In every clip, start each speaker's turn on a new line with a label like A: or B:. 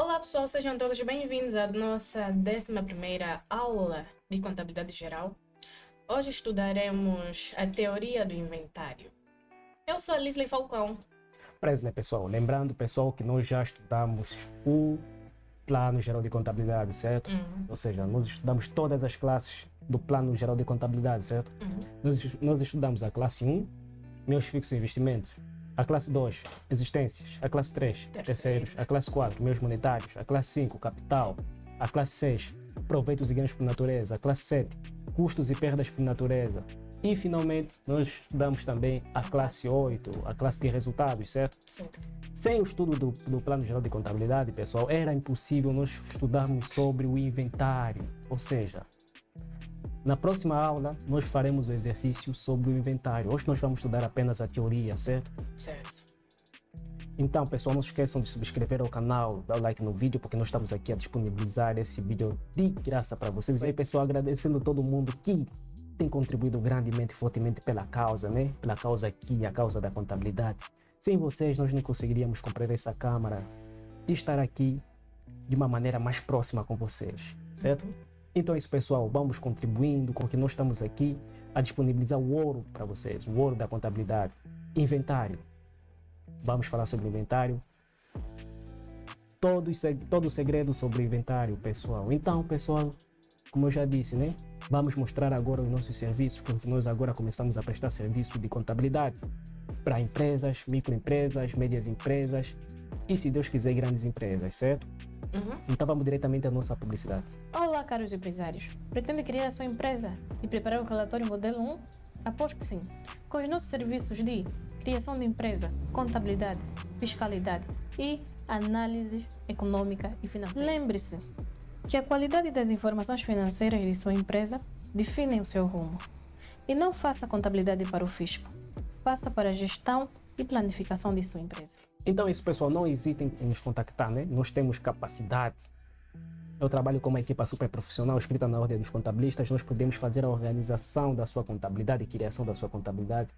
A: Olá pessoal, sejam todos bem-vindos à nossa 11ª aula de Contabilidade Geral. Hoje estudaremos a teoria do inventário. Eu sou a Lisley Falcão.
B: Presley, pessoal. Lembrando, pessoal, que nós já estudamos o Plano Geral de Contabilidade, certo? Ou seja, nós estudamos todas as classes do Plano Geral de Contabilidade, certo? Nós estudamos a classe 1, meios fixos e investimentos. A classe 2, existências. A classe 3, terceiros. A classe 4, meios monetários. A classe 5, capital. A classe 6, proveitos e ganhos por natureza. A classe 7, custos e perdas por natureza. E, finalmente, nós estudamos também a classe 8, a classe de resultados, certo?
A: Certo.
B: Sem o estudo do Plano Geral de Contabilidade, pessoal, era impossível nós estudarmos sobre o inventário. Ou seja, na próxima aula, nós faremos o exercício sobre o inventário. Hoje nós vamos estudar apenas a teoria, certo?
A: Certo.
B: Então, pessoal, não se esqueçam de subscrever ao canal, dar o like no vídeo, porque nós estamos aqui a disponibilizar esse vídeo de graça para vocês. E aí, pessoal, agradecendo a todo mundo que tem contribuído grandemente e fortemente pela causa, né? Pela causa aqui, a causa da contabilidade. Sem vocês, nós não conseguiríamos comprar essa câmara e estar aqui de uma maneira mais próxima com vocês, certo? Então é isso, pessoal, vamos contribuindo com que nós estamos aqui a disponibilizar o ouro para vocês, o ouro da contabilidade. Inventário. Vamos falar sobre inventário. Todo o segredo sobre inventário, pessoal. Então, pessoal, como eu já disse, né? Vamos mostrar agora os nossos serviços, porque nós agora começamos a prestar serviço de contabilidade para empresas, microempresas, médias empresas e, se Deus quiser, grandes empresas, certo? Então vamos diretamente à nossa publicidade.
A: Olá, caros empresários. Pretende criar a sua empresa e preparar o relatório modelo 1? Após que sim. Com os nossos serviços de criação de empresa, contabilidade, fiscalidade e análise econômica e financeira. Lembre-se que a qualidade das informações financeiras de sua empresa definem o seu rumo. E não faça contabilidade para o fisco. Faça para a gestão e planificação de sua empresa.
B: Então é isso, pessoal, não hesitem em nos contactar, né? Nós temos capacidade. Eu trabalho com uma equipa super profissional, escrita na ordem dos contabilistas. Nós podemos fazer a organização da sua contabilidade e criação da sua contabilidade.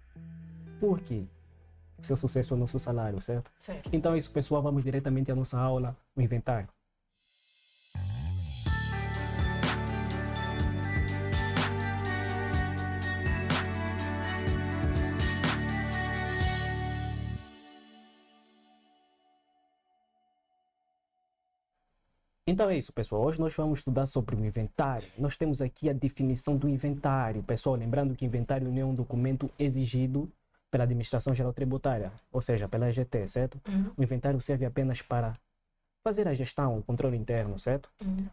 B: Por quê? O seu sucesso é o nosso salário, certo?
A: Certo.
B: Então é isso, pessoal, vamos diretamente à nossa aula, o inventário. Então é isso, pessoal. Hoje nós vamos estudar sobre o inventário. Nós temos aqui a definição do inventário. Pessoal, lembrando que inventário não é um documento exigido pela Administração Geral Tributária, ou seja, pela EGT, certo? O inventário serve apenas para fazer a gestão, o controle interno, certo?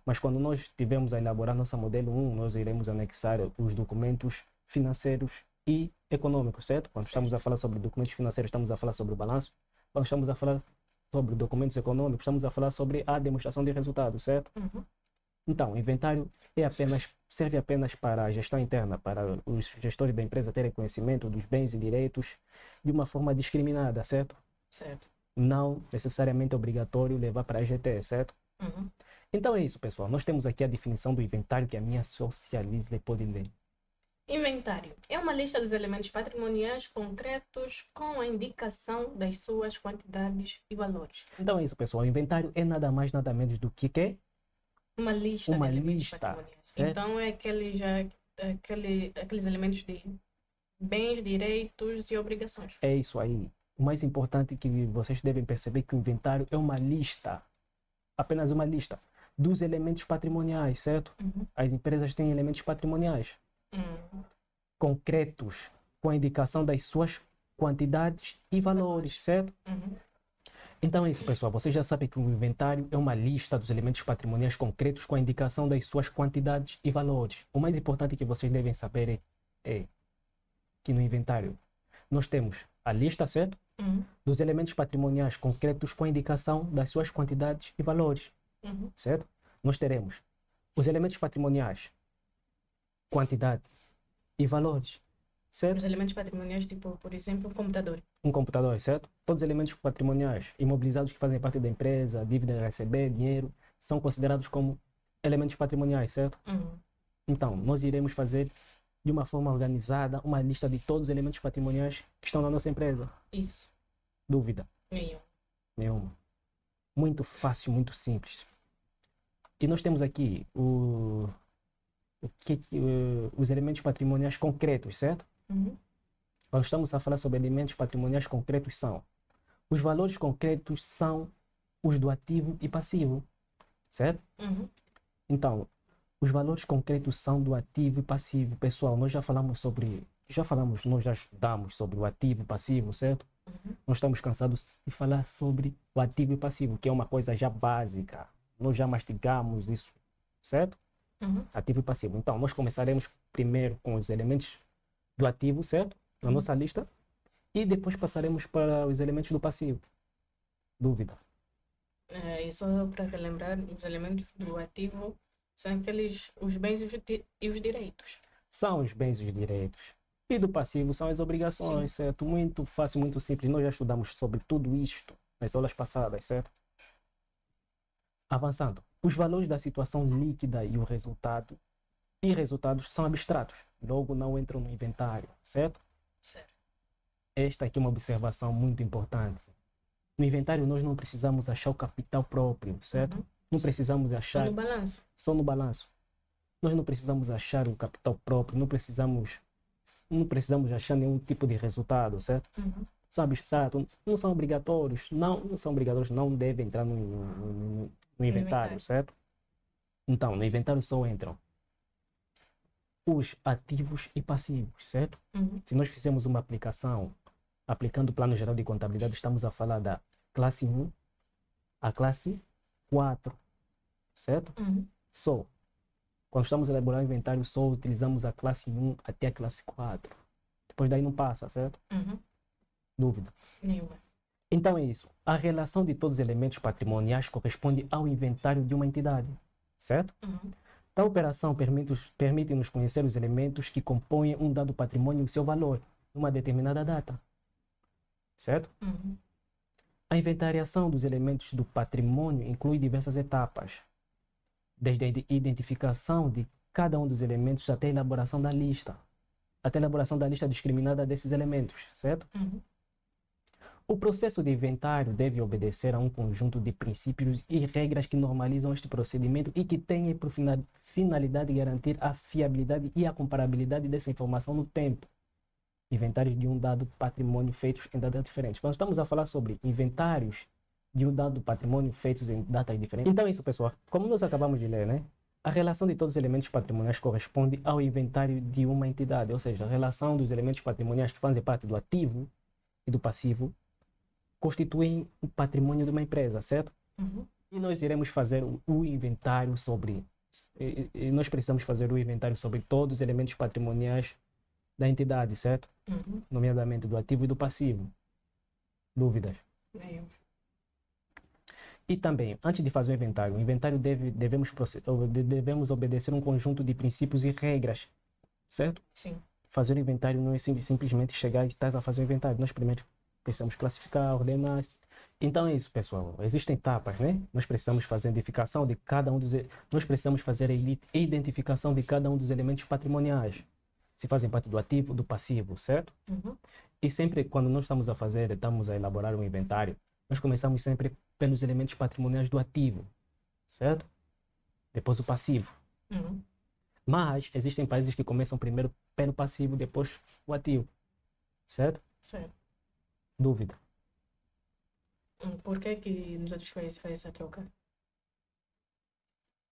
B: Mas quando nós tivermos a elaborar nossa modelo 1, nós iremos anexar os documentos financeiros e econômicos, certo? Quando estamos a falar sobre documentos financeiros, estamos a falar sobre o balanço. Quando estamos a falar sobre documentos econômicos, estamos a falar sobre a demonstração de resultados, certo? Então, o inventário serve apenas para a gestão interna, para os gestores da empresa terem conhecimento dos bens e direitos de uma forma discriminada, certo?
A: Certo.
B: Não necessariamente obrigatório levar para a EGT, certo? Então é isso, pessoal. Nós temos aqui a definição do inventário que a minha sócia Lisley pode ler.
A: Inventário é uma lista dos elementos patrimoniais concretos com a indicação das suas quantidades e valores.
B: Então é isso, pessoal. O inventário é nada mais, nada menos do que
A: Uma lista
B: Uma
A: de elementos
B: lista,
A: patrimoniais.
B: certo?
A: Então é aqueles elementos de bens, direitos e obrigações.
B: é isso aí. O mais importante é que vocês devem perceber que o inventário é uma lista, apenas uma lista, dos elementos patrimoniais, certo? As empresas têm elementos patrimoniais concretos, com a indicação das suas quantidades e valores, certo? Então é isso, pessoal. Vocês já sabem que o inventário é uma lista dos elementos patrimoniais concretos com a indicação das suas quantidades e valores. O mais importante que vocês devem saber é que no inventário nós temos a lista, certo? Dos elementos patrimoniais concretos com a indicação das suas quantidades e valores, certo? Nós teremos os elementos patrimoniais, quantidade e valores, certo?
A: Os elementos patrimoniais, tipo, por exemplo, um computador.
B: Um computador, certo? Todos os elementos patrimoniais imobilizados que fazem parte da empresa, dívida a receber, dinheiro, são considerados como elementos patrimoniais, certo? Então, nós iremos fazer de uma forma organizada uma lista de todos os elementos patrimoniais que estão na nossa empresa.
A: Isso.
B: Dúvida
A: Nenhum.
B: nenhuma. Muito fácil, muito simples. E nós temos aqui os elementos patrimoniais concretos, certo?
A: Uhum.
B: Quando estamos a falar sobre elementos patrimoniais concretos são os valores concretos são os do ativo e passivo, certo?
A: Uhum.
B: Então, os valores concretos são do ativo e passivo. Pessoal, nós já estudamos sobre o ativo e passivo, certo?
A: Uhum.
B: Nós estamos cansados de falar sobre o ativo e passivo, que é uma coisa já básica. Nós já mastigamos isso, certo?
A: Uhum.
B: Ativo e passivo. Então, nós começaremos primeiro com os elementos do ativo, certo? Na nossa lista. E depois passaremos para os elementos do passivo. Dúvida?
A: E só para relembrar, os elementos do ativo são os bens e os direitos.
B: São os bens e os direitos. E do passivo são as obrigações, certo? Muito fácil, muito simples. Nós já estudamos sobre tudo isto nas aulas passadas, certo? Avançando. Os valores da situação líquida e resultados são abstratos. Logo, não entram no inventário, certo?
A: Certo.
B: Esta aqui é uma observação muito importante. No inventário, nós não precisamos achar o capital próprio, certo?
A: Uhum.
B: Não precisamos
A: Só
B: achar...
A: no balanço.
B: Só no balanço. Nós não precisamos achar o capital próprio, não precisamos achar nenhum tipo de resultado, certo?
A: Uhum.
B: São abstratos, não são obrigatórios, não são obrigatórios, não devem entrar no inventário, certo? Então, no inventário só entram os ativos e passivos, certo?
A: Uhum.
B: Se nós fizermos uma aplicação, aplicando o Plano Geral de Contabilidade, estamos a falar da classe 1 à classe 4, certo?
A: Uhum.
B: Só. Quando estamos a elaborar o inventário, só utilizamos a classe 1 até a classe 4. Depois daí não passa, certo?
A: Uhum.
B: Dúvida?
A: Nenhuma.
B: Então é isso. A relação de todos os elementos patrimoniais corresponde ao inventário de uma entidade, certo?
A: Uhum.
B: Tal operação permite-nos conhecer os elementos que compõem um dado patrimônio e o seu valor, numa determinada data, certo?
A: Uhum.
B: A inventariação dos elementos do patrimônio inclui diversas etapas, desde a identificação de cada um dos elementos até a elaboração da lista discriminada desses elementos, certo?
A: Uhum.
B: O processo de inventário deve obedecer a um conjunto de princípios e regras que normalizam este procedimento e que têm por finalidade garantir a fiabilidade e a comparabilidade dessa informação no tempo. Inventários de um dado patrimônio feitos em datas diferentes. Quando estamos a falar sobre inventários de um dado patrimônio feitos em datas diferentes. Então é isso, pessoal. Como nós acabamos de ler, né? A relação de todos os elementos patrimoniais corresponde ao inventário de uma entidade, ou seja, a relação dos elementos patrimoniais que fazem parte do ativo e do passivo constituem o patrimônio de uma empresa, certo?
A: Uhum.
B: E nós iremos fazer o inventário nós precisamos fazer o inventário sobre todos os elementos patrimoniais da entidade, certo?
A: Uhum.
B: Nomeadamente do ativo e do passivo. Dúvidas?
A: Nenhuma.
B: E também, antes de fazer o inventário devemos obedecer um conjunto de princípios e regras, certo?
A: Sim.
B: Fazer o inventário não é simplesmente chegar e estar a fazer o inventário. Nós primeiro precisamos classificar, ordenar. Então é isso, pessoal. Existem etapas, né? Nós precisamos fazer a identificação de cada um nós precisamos fazer a identificação de cada um dos elementos patrimoniais. Se fazem parte do ativo, do passivo, certo?
A: Uhum.
B: E sempre quando nós estamos a elaborar um inventário, nós começamos sempre pelos elementos patrimoniais do ativo, certo? Depois o passivo.
A: Uhum.
B: Mas existem países que começam primeiro pelo passivo, depois o ativo, certo?
A: Certo.
B: Dúvida?
A: Por que nos outros países faz essa troca?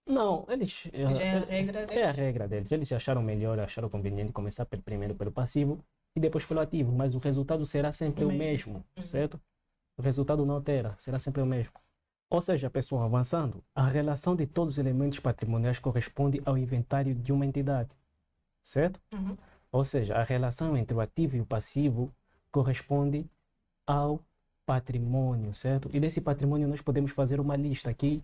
B: Não, eles...
A: Já é a regra
B: É a
A: deles?
B: regra deles. Eles acharam conveniente começar primeiro pelo passivo e depois pelo ativo, mas o resultado será sempre
A: O
B: o
A: mesmo.
B: mesmo,
A: Uhum.
B: certo? O resultado não altera, será sempre o mesmo. Ou seja, pessoal, avançando, a relação de todos os elementos patrimoniais corresponde ao inventário de uma entidade, certo?
A: Uhum.
B: Ou seja, a relação entre o ativo e o passivo corresponde ao patrimônio, certo? E desse patrimônio nós podemos fazer uma lista que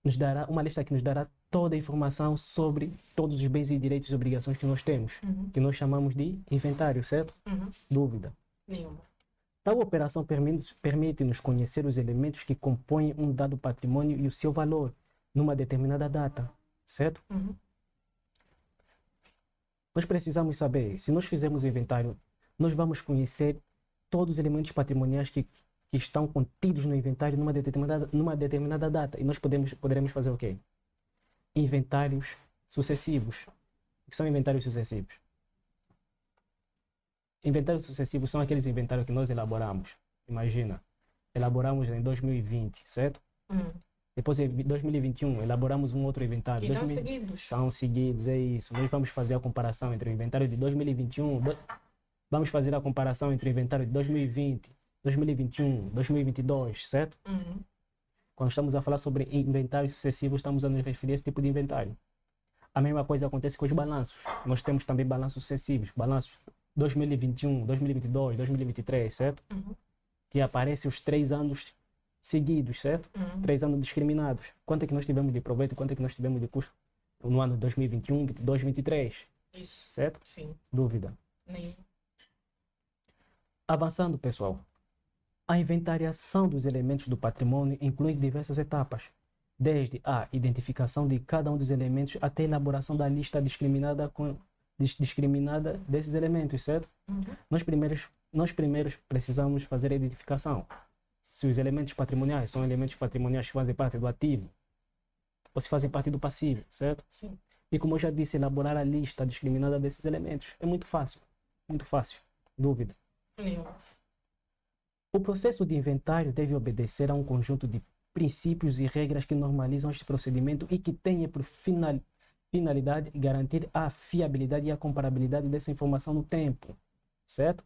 B: nos dará toda a informação sobre todos os bens e direitos e obrigações que nós temos,
A: Uhum.
B: que nós chamamos de inventário, certo?
A: Uhum.
B: Dúvida?
A: Nenhuma.
B: Tal operação permite-nos conhecer os elementos que compõem um dado patrimônio e o seu valor numa determinada data, certo?
A: Uhum.
B: Nós precisamos saber, se nós fizermos o inventário, nós vamos conhecer todos os elementos patrimoniais que que estão contidos no inventário numa determinada data. E nós poderemos fazer o quê? Inventários sucessivos. O que são inventários sucessivos? Inventários sucessivos são aqueles inventários que nós elaboramos. Imagina, elaboramos em 2020, certo? Depois em 2021, elaboramos um outro inventário.
A: Que estão seguidos.
B: São seguidos, é isso. Nós vamos fazer a comparação entre o inventário de 2021, vamos fazer a comparação entre o inventário de 2020, 2021, 2022, certo? Quando estamos a falar sobre inventários sucessivos, estamos a nos referir a esse tipo de inventário. A mesma coisa acontece com os balanços. Nós temos também balanços sucessivos, balanços 2021, 2022, 2023, certo? Que aparecem os 3 anos seguidos, certo? 3 anos discriminados. Quanto é que nós tivemos de proveito, quanto é que nós tivemos de custo no ano de 2021, 22, 23?
A: Isso.
B: Certo?
A: Sim.
B: Dúvida?
A: Nenhum.
B: Avançando, pessoal. A inventariação dos elementos do patrimônio inclui diversas etapas, desde a identificação de cada um dos elementos até a elaboração da lista discriminada desses elementos, certo? Nós primeiros precisamos fazer a identificação. Se os elementos patrimoniais são elementos patrimoniais que fazem parte do ativo ou se fazem parte do passivo, certo?
A: Sim.
B: E como eu já disse, elaborar a lista discriminada desses elementos é muito fácil. Muito fácil. Dúvida?
A: Nenhum.
B: O processo de inventário deve obedecer a um conjunto de princípios e regras que normalizam este procedimento e que tenha por finalidade garantir a fiabilidade e a comparabilidade dessa informação no tempo, certo?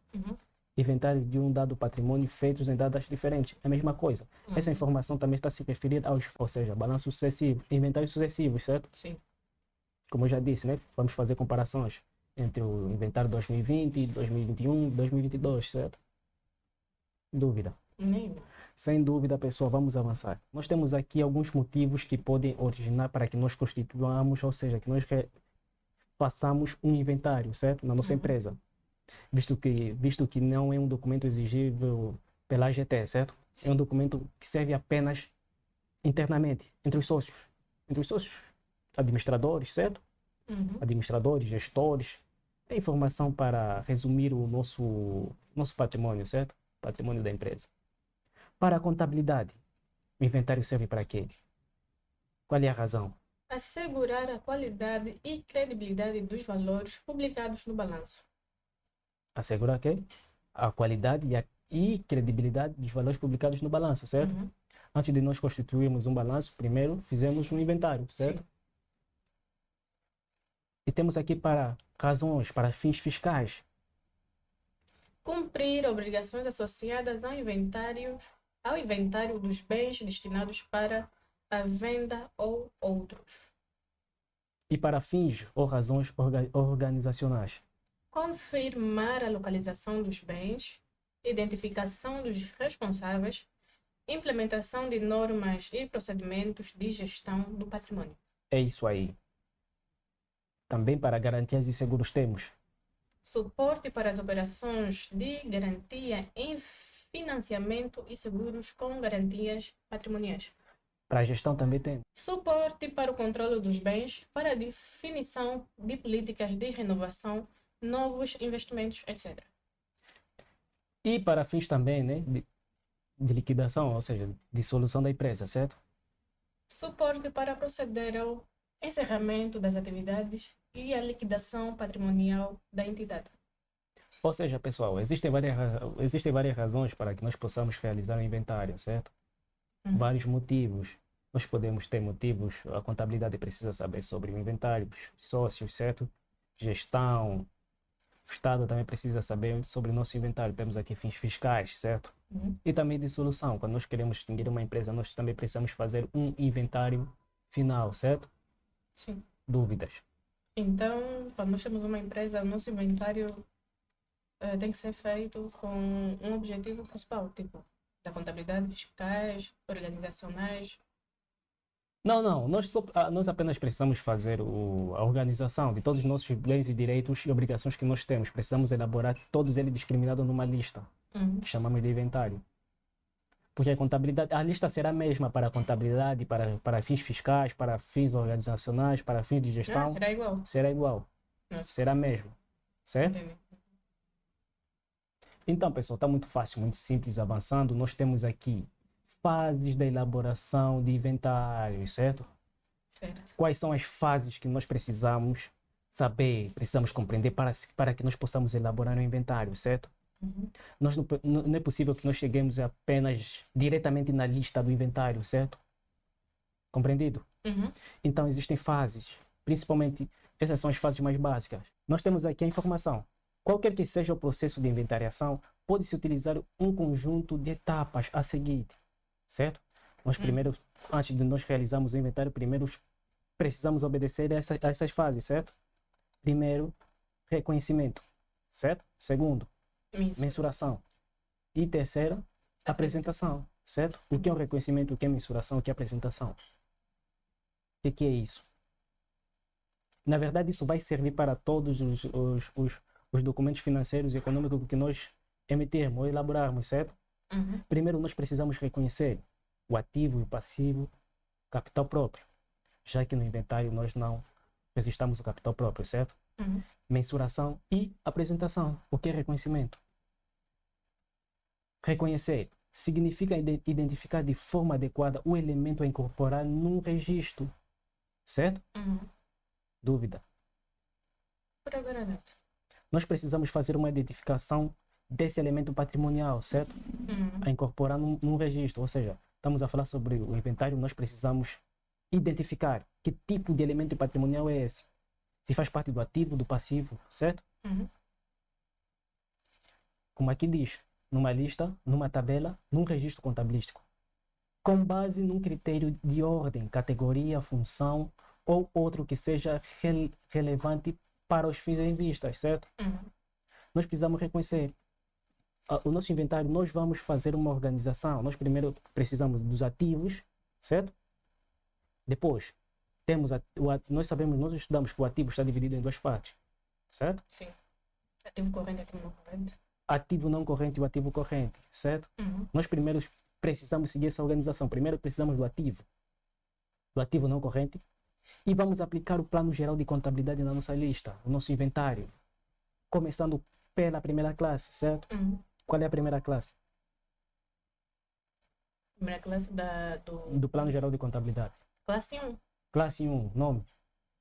B: Inventário de um dado patrimônio feitos em datas diferentes, é a mesma coisa. Essa informação também está a se referir aos, ou seja, balanços sucessivos, inventários sucessivos, certo?
A: Sim.
B: Como eu já disse, né? Vamos fazer comparações entre o inventário 2020, 2021, 2022, certo? Dúvida?
A: Nenhum.
B: Sem dúvida, pessoal, vamos avançar. Nós temos aqui alguns motivos que podem originar para que nós constituamos, ou seja, que nós façamos um inventário, certo? Na nossa empresa. Visto que não é um documento exigível pela AGT, certo? É um documento que serve apenas internamente, entre os sócios. Entre os sócios, administradores, certo? Administradores, gestores. É informação para resumir o nosso patrimônio, certo? Patrimônio da empresa. Para a contabilidade, o inventário serve para quê? Qual é a razão?
A: Assegurar a qualidade e credibilidade dos valores publicados no balanço.
B: Assegurar quê? A qualidade e credibilidade dos valores publicados no balanço, certo? Antes de nós constituirmos um balanço, primeiro fizemos um inventário, certo?
A: Sim.
B: E temos aqui para razões, para fins fiscais.
A: Cumprir obrigações associadas ao inventário dos bens destinados para a venda ou outros.
B: E para fins ou razões organizacionais.
A: Confirmar a localização dos bens, identificação dos responsáveis, implementação de normas e procedimentos de gestão do patrimônio.
B: É isso aí. Também para garantias e seguros temos.
A: Suporte para as operações de garantia em financiamento e seguros com garantias patrimoniais.
B: Para a gestão também temos.
A: Suporte para o controle dos bens, para a definição de políticas de renovação, novos investimentos, etc.
B: E para fins também, né, de liquidação, ou seja, dissolução da empresa, certo?
A: Suporte para proceder ao encerramento das atividades e a liquidação patrimonial da entidade.
B: Ou seja, pessoal, existem várias razões para que nós possamos realizar o inventário, certo? Vários motivos. Nós podemos ter motivos, a contabilidade precisa saber sobre o inventário, os sócios, certo? Gestão, o Estado também precisa saber sobre o nosso inventário. Temos aqui fins fiscais, certo? E também dissolução. Quando nós queremos extinguir uma empresa, nós também precisamos fazer um inventário final, certo?
A: Sim.
B: Dúvidas?
A: Então, quando nós temos uma empresa, o nosso inventário tem que ser feito com um objetivo principal, tipo, da contabilidade, fiscais, organizacionais.
B: Não. Nós apenas precisamos fazer a organização de todos os nossos bens e direitos e obrigações que nós temos. Precisamos elaborar todos eles discriminados numa lista, que chamamos de inventário. Porque a lista será a mesma para a contabilidade, para fins fiscais, para fins organizacionais, para fins de gestão.
A: Será igual.
B: Será igual.
A: Nossa.
B: Será mesmo. Certo?
A: Entendi.
B: Então, pessoal, está muito fácil, muito simples, avançando. Nós temos aqui fases da elaboração de inventários, certo?
A: Certo.
B: Quais são as fases que nós precisamos saber, precisamos compreender para que nós possamos elaborar um inventário, certo?
A: Uhum.
B: Não é possível que nós cheguemos apenas diretamente na lista do inventário, certo? Compreendido?
A: Uhum.
B: Então, existem fases, principalmente essas são as fases mais básicas. Nós temos aqui a informação. Qualquer que seja o processo de inventariação, pode-se utilizar um conjunto de etapas a seguir, certo? Nós primeiro, antes de nós realizarmos o inventário, primeiro precisamos obedecer a essas fases, certo? Primeiro, reconhecimento, certo? Segundo, mensuração. E terceira, apresentação, certo? O que é o reconhecimento, o que é mensuração, o que é apresentação? O que é isso? Na verdade, isso vai servir para todos os documentos financeiros e econômicos que nós emitirmos ou elaborarmos, certo?
A: Uhum.
B: Primeiro, nós precisamos reconhecer o ativo e o passivo, capital próprio, já que no inventário nós não registramos o capital próprio, certo?
A: Uhum.
B: Mensuração e apresentação. O que é reconhecimento? Reconhecer significa identificar de forma adequada o elemento a incorporar num registro, certo?
A: Uhum.
B: Dúvida?
A: Por agora não.
B: Nós precisamos fazer uma identificação desse elemento patrimonial, certo?
A: Uhum.
B: A incorporar num registro, ou seja, estamos a falar sobre o inventário, nós precisamos identificar que tipo de elemento patrimonial é esse. Se faz parte do ativo, do passivo, certo?
A: Uhum.
B: Como aqui diz, numa lista, numa tabela, num registro contabilístico, com base num critério de ordem, categoria, função ou outro que seja relevante para os fins em vista, certo?
A: Uhum.
B: Nós precisamos reconhecer o nosso inventário. Nós vamos fazer uma organização. Nós primeiro precisamos dos ativos, certo? Depois temos nós sabemos, nós estudamos que o ativo está dividido em duas partes, certo?
A: Sim. Ativo corrente, ativo não corrente.
B: Ativo não corrente e o ativo corrente, certo?
A: Uhum.
B: Nós primeiro precisamos seguir essa organização. Primeiro precisamos do ativo não corrente, e vamos aplicar o plano geral de contabilidade na nossa lista, no nosso inventário, começando pela primeira classe, certo?
A: Uhum.
B: Qual é a primeira classe?
A: Primeira classe
B: Do plano geral de contabilidade.
A: Classe 1.
B: Classe 1, nome.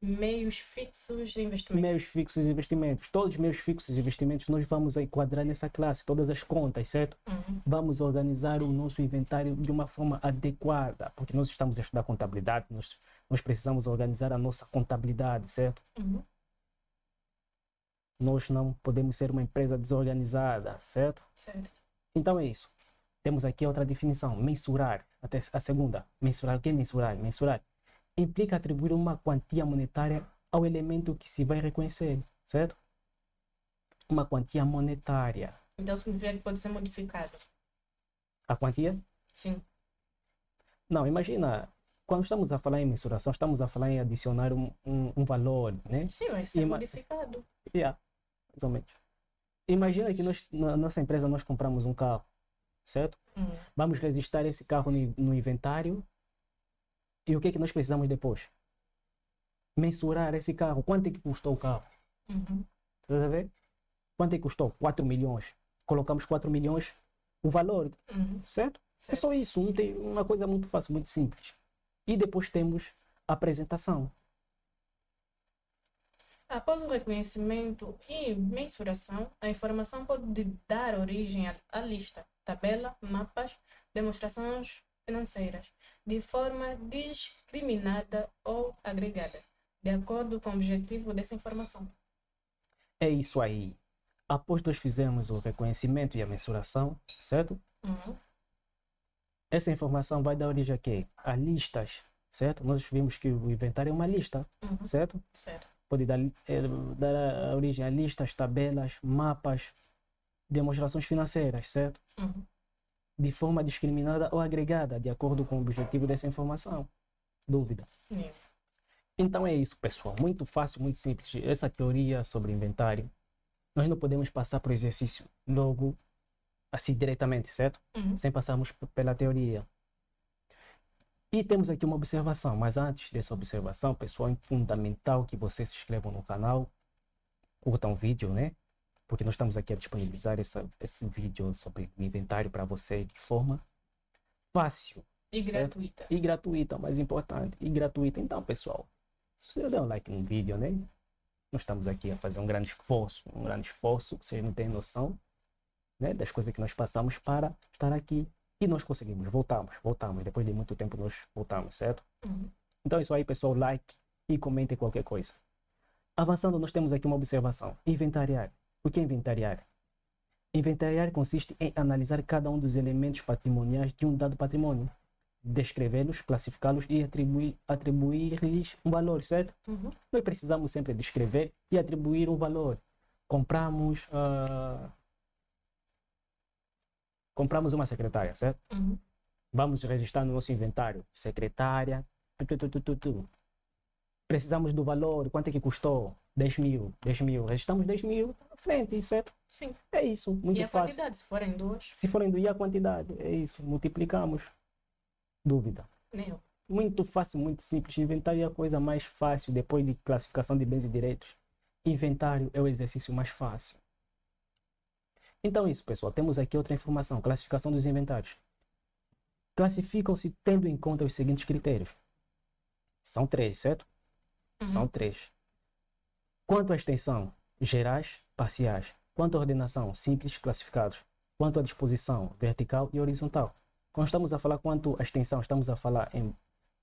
A: Meios fixos de investimento.
B: Meios fixos e investimentos. Todos os meios fixos e investimentos nós vamos enquadrar nessa classe, todas as contas, certo?
A: Uhum.
B: Vamos organizar o nosso inventário de uma forma adequada, porque nós estamos a estudar contabilidade, nós precisamos organizar a nossa contabilidade, certo?
A: Uhum.
B: Nós não podemos ser uma empresa desorganizada, certo?
A: Certo.
B: Então é isso. Temos aqui outra definição, mensurar. Até a segunda, mensurar. O que é mensurar? Mensurar implica atribuir uma quantia monetária ao elemento que se vai reconhecer, certo? Uma quantia monetária.
A: Então significa que pode ser modificado.
B: A quantia?
A: Sim.
B: Não, imagina, quando estamos a falar em mensuração, estamos a falar em adicionar um valor, né?
A: Sim, vai ser modificado.
B: Yeah, mais ou menos. Imagina que nós, na nossa empresa, nós compramos um carro, certo?
A: Uhum.
B: Vamos registrar esse carro no inventário. E o que é que nós precisamos depois? Mensurar esse carro. Quanto é que custou o carro?
A: Uhum.
B: Estás a ver? Quanto é que custou? 4 milhões. Colocamos 4 milhões, o valor,
A: Uhum.
B: certo? É só isso. Não tem uma coisa muito fácil, muito simples. E depois temos a apresentação.
A: Após o reconhecimento e mensuração, a informação pode dar origem à lista, tabela, mapas, demonstrações financeiras, de forma discriminada ou agregada, de acordo com o objetivo dessa informação.
B: É isso aí. Após nós fizermos o reconhecimento e a mensuração, certo?
A: Uhum.
B: Essa informação vai dar origem a quê? A listas, certo? Nós vimos que o inventário é uma lista,
A: Uhum.
B: certo?
A: Certo.
B: Pode dar a origem a listas, tabelas, mapas, demonstrações financeiras, certo?
A: Uhum.
B: De forma discriminada ou agregada, de acordo com o objetivo dessa informação. Dúvida?
A: Sim.
B: Então é isso, pessoal. Muito fácil, muito simples. Essa teoria sobre inventário, nós não podemos passar para o exercício logo, assim, diretamente, certo?
A: Uhum.
B: Sem passarmos pela teoria. E temos aqui uma observação, mas antes dessa observação, pessoal, é fundamental que vocês se inscrevam no canal, curtam o vídeo, né? porque nós estamos aqui a disponibilizar esse vídeo sobre o inventário para você de forma fácil.
A: E
B: certo?
A: gratuita.
B: E gratuita, mais importante, e gratuita. Então, pessoal, se você der um like no vídeo, né? Nós estamos aqui a fazer um grande esforço, que vocês não têm noção, né? Das coisas que nós passamos para estar aqui. E nós conseguimos, voltamos. Depois de muito tempo nós voltamos, certo? Então é isso aí, pessoal. Like e comentem qualquer coisa. Avançando, nós temos aqui uma observação. Inventariar. O que é inventariar? Inventariar consiste em analisar cada um dos elementos patrimoniais de um dado patrimônio, descrevê-los, classificá-los e atribuir-lhes um valor, certo? Nós precisamos sempre descrever e atribuir um valor. Compramos uma secretária, certo? Vamos registrar no nosso inventário. Secretária. Precisamos do valor. Quanto é que custou? 10 mil. Registramos 10 mil à frente, certo?
A: Sim.
B: É isso. Muito
A: E a
B: fácil.
A: quantidade, se forem duas?
B: Se forem do e a quantidade. É isso. Multiplicamos. Dúvida.
A: Não.
B: Muito fácil, muito simples. Inventário é a coisa mais fácil depois de classificação de bens e direitos. Inventário é o exercício mais fácil. Então é isso, pessoal. Temos aqui outra informação. Classificação dos inventários. Classificam-se tendo em conta os seguintes critérios. São 3, certo? São 3. Quanto à extensão, gerais, parciais. Quanto à ordenação, simples, classificados. Quanto à disposição, vertical e horizontal. Quando estamos a falar quanto à extensão, estamos a falar em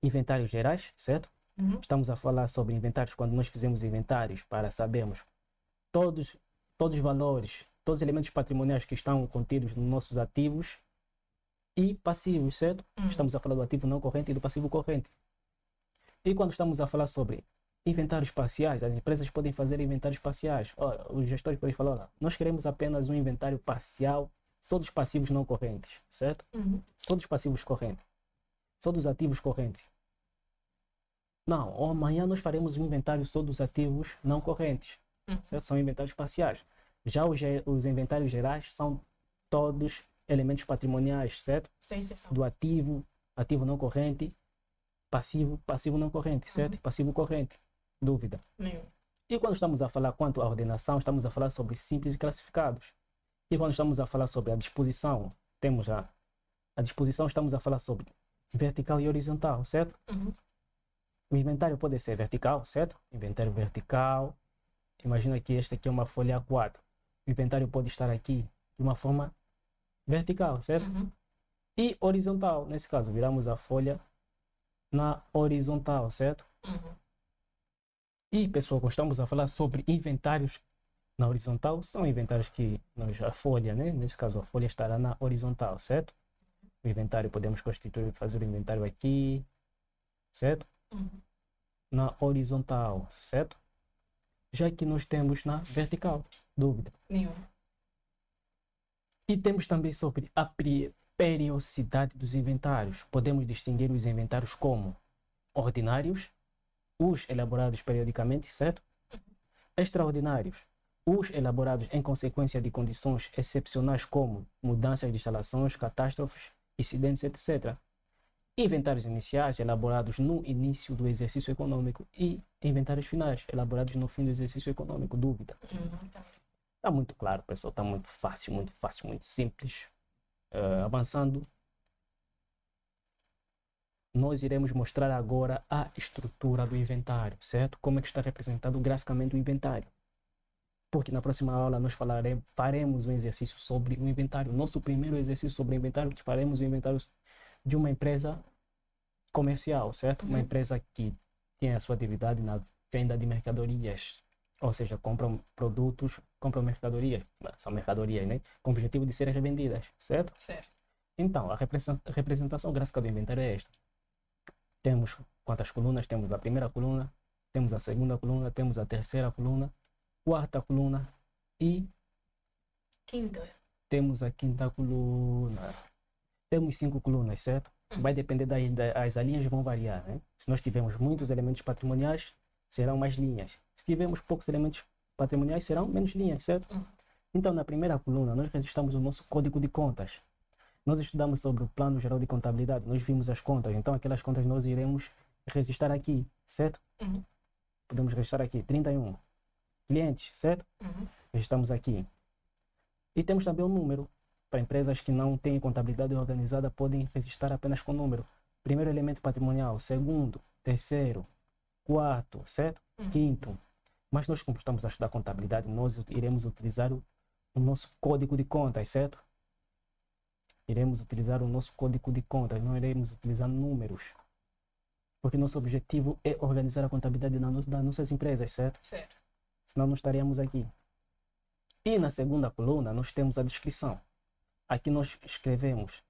B: inventários gerais, certo? Estamos a falar sobre inventários quando nós fizemos inventários para sabermos todos os valores, todos os elementos patrimoniais que estão contidos nos nossos ativos e passivos, certo? Estamos a falar do ativo não corrente e do passivo corrente. E quando estamos a falar sobre inventários parciais, as empresas podem fazer inventários parciais. Os gestores podem falar, olha, nós queremos apenas um inventário parcial só dos passivos não correntes, certo? Só dos passivos correntes. Só dos ativos correntes. Não, amanhã nós faremos um inventário só dos ativos não correntes, certo? São inventários parciais. Já os inventários gerais são todos elementos patrimoniais, certo?
A: Sem exceção.
B: Do ativo não corrente, passivo não corrente, certo? Passivo corrente. Dúvida.
A: Nenhum.
B: E quando estamos a falar quanto à ordenação, estamos a falar sobre simples e classificados. E quando estamos a falar sobre a disposição, temos a disposição, estamos a falar sobre vertical e horizontal, certo? O inventário pode ser vertical, certo? Inventário vertical. Imagina que esta aqui é uma folha A4. O inventário pode estar aqui de uma forma vertical, certo? E horizontal. Nesse caso, viramos a folha na horizontal, certo? E, pessoal, quando estamos a falar sobre inventários na horizontal, são inventários que a folha, né? Nesse caso, a folha estará na horizontal, certo? O inventário, podemos fazer o inventário aqui, certo? Na horizontal, certo? Já que nós temos na vertical. Dúvida?
A: Nenhum.
B: E temos também sobre a periodicidade dos inventários. Podemos distinguir os inventários como ordinários, os elaborados periodicamente, certo? Extraordinários, os elaborados em consequência de condições excepcionais como mudanças de instalações, catástrofes, incidentes, etc. Inventários iniciais, elaborados no início do exercício econômico, e inventários finais, elaborados no fim do exercício econômico. Dúvida? Está muito claro, pessoal. Está muito fácil, muito simples. Avançando, nós iremos mostrar agora a estrutura do inventário, certo? Como é que está representado graficamente o inventário. Porque na próxima aula nós faremos um exercício sobre o inventário. Nosso primeiro exercício sobre o inventário, que faremos o inventário de uma empresa comercial, certo? Uma empresa que tem a sua atividade na venda de mercadorias. Ou seja, compram produtos, compram mercadorias. São mercadorias, né? Com o objetivo de serem revendidas, certo?
A: Certo.
B: Então, a representação gráfica do inventário é esta. Temos quantas colunas? Temos a primeira coluna, temos a segunda coluna, temos a terceira coluna, quarta coluna e
A: Quinta.
B: temos a quinta coluna. Temos 5 colunas, certo? Vai depender as linhas vão variar, né? Se nós tivermos muitos elementos patrimoniais, serão mais linhas. Se tivermos poucos elementos patrimoniais, serão menos linhas, certo? Então, na primeira coluna, nós registramos o nosso código de contas. Nós estudamos sobre o plano geral de contabilidade, nós vimos as contas, então aquelas contas nós iremos registrar aqui, certo? Podemos registrar aqui 31 clientes, certo? Registramos aqui E temos também o número. Para empresas que não têm contabilidade organizada, podem registrar apenas com número. Primeiro elemento patrimonial, segundo, terceiro, quarto, certo? Quinto. Mas nós, como estamos a estudar contabilidade, nós iremos utilizar o nosso código de contas, certo? Iremos utilizar o nosso código de contas, não iremos utilizar números. Porque nosso objetivo é organizar a contabilidade das nossas empresas, certo?
A: Certo.
B: Senão não estaríamos aqui. E na segunda coluna nós temos a descrição. Aqui nós escrevemos,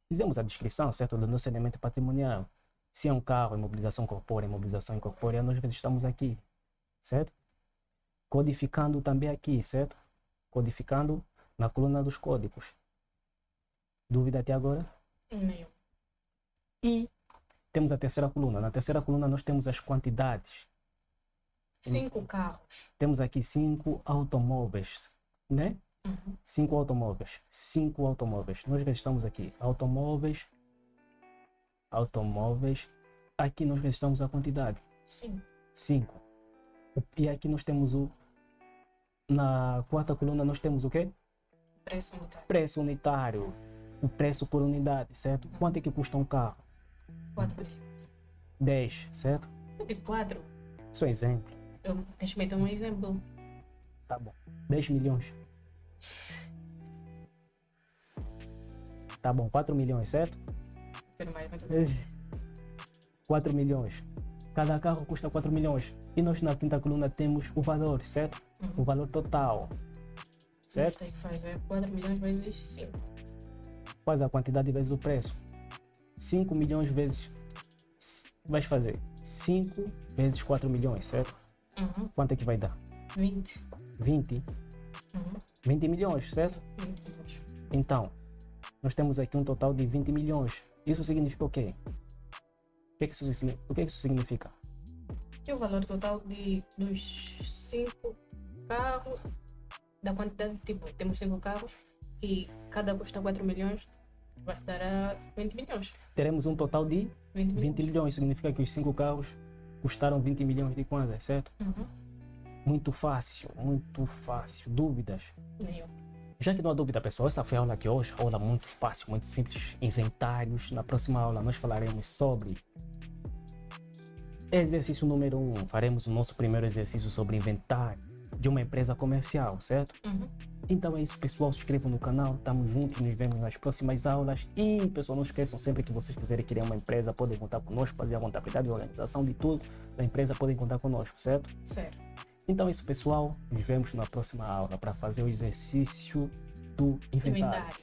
B: fizemos a descrição, certo, do nosso elemento patrimonial. Se é um carro, imobilização incorpórea, nós registramos aqui, certo? Codificando também aqui, certo? Codificando na coluna dos códigos. Dúvida até agora?
A: Nenhum.
B: E temos a terceira coluna. Na terceira coluna nós temos as quantidades.
A: 5 carros.
B: Temos aqui 5 automóveis, né? 5 automóveis. 5 automóveis. Nós registramos aqui automóveis. Aqui nós registramos a quantidade. 5. E aqui nós temos na quarta coluna nós temos o quê?
A: Preço unitário.
B: Preço unitário. O preço por unidade, certo? Quanto é que custa um carro?
A: 4 bilhões.
B: 10, certo?
A: Eu digo 4.
B: Isso é exemplo.
A: Deixa-me dar um exemplo.
B: Tá bom. 10 milhões. Tá bom, 4 milhões, certo?
A: Pero mais,
B: 4 milhões. Cada carro custa 4 milhões. E nós na quinta coluna temos o valor, certo? O valor total. Certo?
A: Tem que fazer 4 milhões vezes 5.
B: Faz a quantidade vezes o preço. 5 milhões vezes... Vais fazer 5 vezes 4 milhões, certo? Quanto é que vai dar?
A: 20.
B: 20? 20 milhões, certo?
A: 20 milhões.
B: Então, nós temos aqui um total de 20 milhões. Isso significa o quê? O que isso significa?
A: Que o valor total dos 5 carros, da quantidade, tipo, temos 5 carros e cada custa 4 milhões, vai dar a 20 milhões.
B: Teremos um total de
A: 20
B: 20 milhões. Significa que os 5 carros custaram 20 milhões de kwanzas, certo? Muito fácil, muito fácil. Dúvidas?
A: Nenhum.
B: Já que não há dúvida, pessoal, essa foi a aula de hoje. Aula muito fácil, muito simples. Inventários. Na próxima aula nós falaremos sobre exercício número 1. Faremos o nosso primeiro exercício sobre inventário de uma empresa comercial, certo? Então é isso, pessoal. Se inscrevam no canal. Estamos juntos. Nos vemos nas próximas aulas. E, pessoal, não esqueçam, sempre que vocês quiserem criar uma empresa, podem contar conosco, fazer a contabilidade e organização de tudo da empresa, podem contar conosco, certo?
A: Certo.
B: Então é isso, pessoal. Nos vemos na próxima aula para fazer o exercício do inventário.